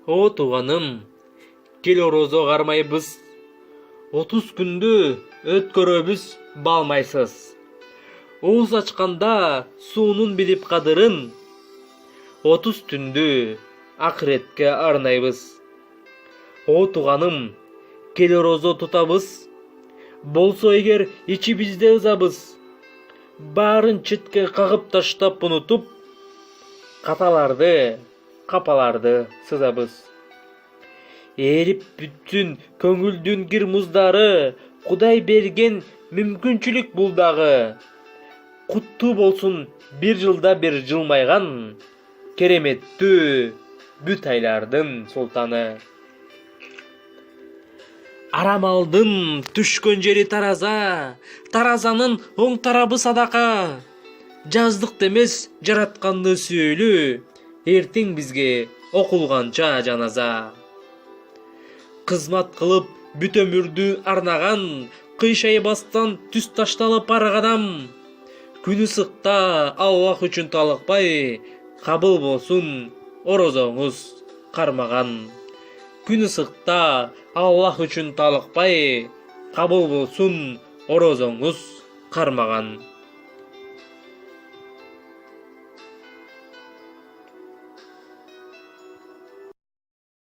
О туганым, кел орозо кармайбыз. 30 күндү өткөрөбүз балмайсыз. Оуз ачканда суунун билип кадырын, 30 түндү акыретке арнайбыз. О туганым, кел орозо тутабыз. Болсо эгер ичибизде ызабыз, баарын четке кагып таштап унутуп, каталарды, капаларды сызабыз. Эрип бүттүн көңүлдүн кир муздары, Кудай берген мүмкүнчүлүк бул дагы. Куттуу болсун бир жылда бир жылмайган, кереметтүү бүт айлардын султаны. Арамалдын түшкөн жери тараза, таразанын оң тарабы садака. Жаздык эмес жаратканды сүйөлү, эртең бизге окулганча жаназа. Кызмат кылып бүт өмүрдү арнаган, кыйшайбастан түз ташталып аргадам. Күн ысыкта Аллах үчүн талыкпай, кабыл болсун орозоңуз кармаган. Күн ысыкта Аллах үчүн талыкпай, кабыл болсун орозоңуз кармаган.